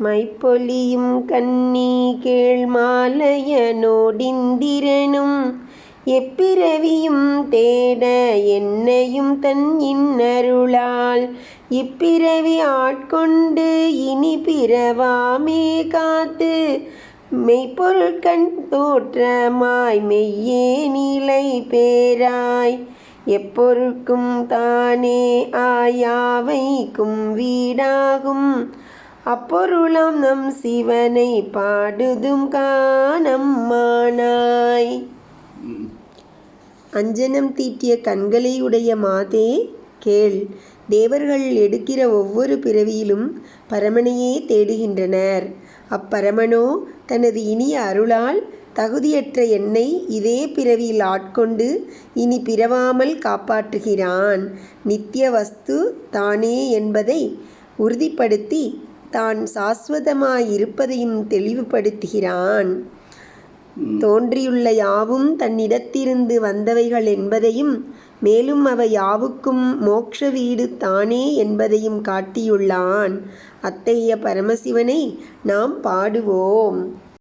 மைப்பொலியும் கண்ணி கேள்மாலையனோடிந்திரனும் எப்பிறவியும் தேட என்னையும் தன் இன்னருளால் இப்பிறவி ஆட்கொண்டு இனி பிறவாமே காத்து மெய்ப்பொருட்கண் தோற்றமாய் மெய்யே நிலை பேராய் எப்பொருட்கும் தானே ஆயாவைக்கும் வீடாகும் அப்பொருளாம் நம் சிவனை பாடுதும் காணம்மானாய். அஞ்சனம் தீட்டிய கண்களை உடைய மாதே கேள். தேவர்கள் எடுக்கிற ஒவ்வொரு பிறவியிலும் பரமனையே தேடுகின்றனர். அப்பரமனோ தனது இனிய அருளால் தகுதியற்ற என்னை இதே பிறவியில் ஆட்கொண்டு இனி பிறவாமல் காப்பாற்றுகிறான். நித்திய வஸ்து தானே என்பதை உறுதிப்படுத்தி தான் சாஸ்வதமாயிருப்பதையும் தெளிவுபடுத்துகிறான். தோன்றியுள்ள யாவும் தன்னிடத்திருந்து வந்தவைகள் என்பதையும் மேலும் அவை யாவுக்கும் மோட்ச வீடு தானே என்பதையும் காட்டியுள்ளான். அத்தகைய பரமசிவனை நாம் பாடுவோம்.